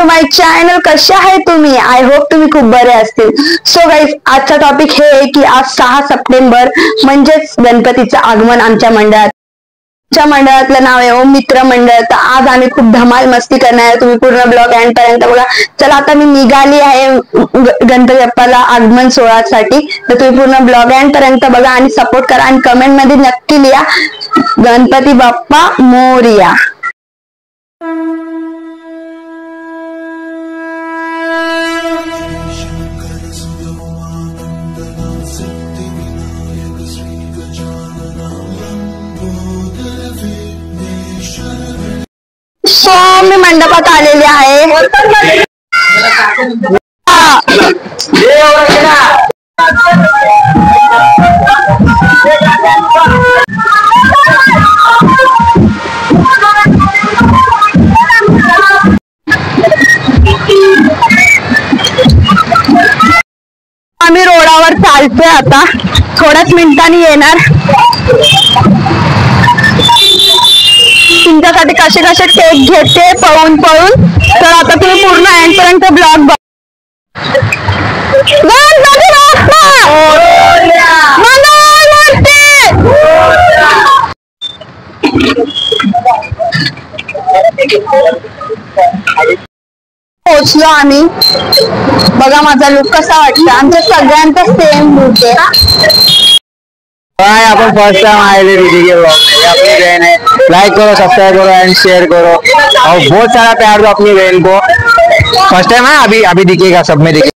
To my channel. कशा आहे तुम्ही? आय होप तुम्ही खूप बरे असतील. सो गाईज, आजचा टॉपिक हे आहे की आज 6 सप्टेंबर म्हणजेच गणपतीचं आगमन आमच्या मंडळात. आमच्या मंडळातलं नाव आहे ओम मित्र मंडळ. तर आज आम्ही खूप धमाल मस्ती करणार आहे. तुम्ही पूर्ण ब्लॉग एंड पर्यंत बघा. चला आता मी निघाली आहे गणपती बाप्पाला आगमन सोहळ्यासाठी. तर तुम्ही पूर्ण ब्लॉग एंड पर्यंत बघा आणि सपोर्ट करा आणि कमेंट मध्ये नक्की लिहा गणपती बाप्पा मोरया. सो मी मंडपात आलेले आहे. आम्ही रोडावर चालतोय आता. थोड्याच मिनिटांनी येणार. तुमच्यासाठी कसे कसे टेक घेते पळून पळून. तर आता तुम्ही पूर्ण एंड पर्यंत ब्लॉग बघा. पोहोचलो आम्ही. बघा माझा लुक कसा वाटतं. आमच्या सगळ्यांचा सेम लुक आहे. अपन फर्स्ट टाइम आए थे दीदी के ब्लॉग में. अपनी बहन है, लाइक करो, सब्सक्राइब करो एंड शेयर करो और बहुत सारा प्यार दो अपनी बहन को. फर्स्ट टाइम है, अभी दिखेगा, सब में दिखेगा.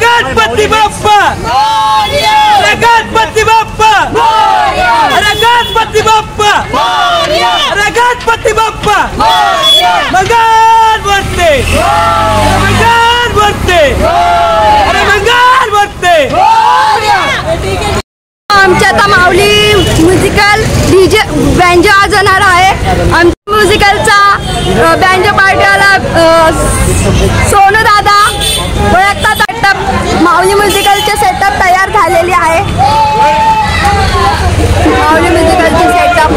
गणपती बाप्पा गणपती बाप्पा गणपती बाप्पा गणपती बाप्पा मंगल मूर्ती मंगल मूर्ती मंगल मूर्ती आमच्या आता माऊली म्युझिकल डीजे बँजो आज होणार आहे. आमच्या म्युझिकलचा बँजो पार्टीवाला सोनू दादा ओळखतात वाटतं. माऊली म्युझिकलचे सेटअप तयार झालेली आहे. माऊली म्युझिकलचे सेटअप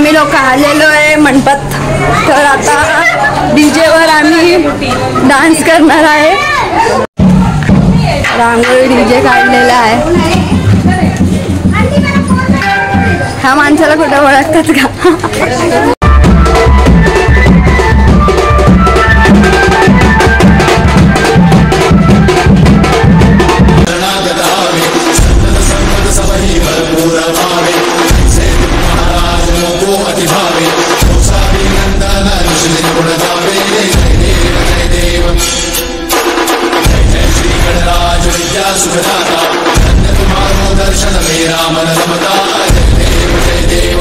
आम्ही लोक आलेलो आहे मंडपात. तर आता डीजे वर आम्ही डान्स करणार आहे. रांगोळी डीजे काढलेला आहे. ह्या माणसाला कुठं ओळखतात का? दर्शन मेरा मन रमता जय देव जय देव.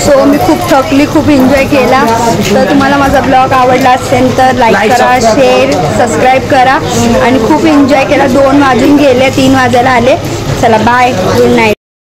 सो मी खूप थकली, खूप एन्जॉय केला. तर तुम्हाला माझा ब्लॉग आवडला असेल तर लाईक करा, शेअर, सबस्क्राईब करा. आणि खूप एन्जॉय केला. 2 वाजून गेले, 3 वाजायला आले. चला बाय, गुड नाईट.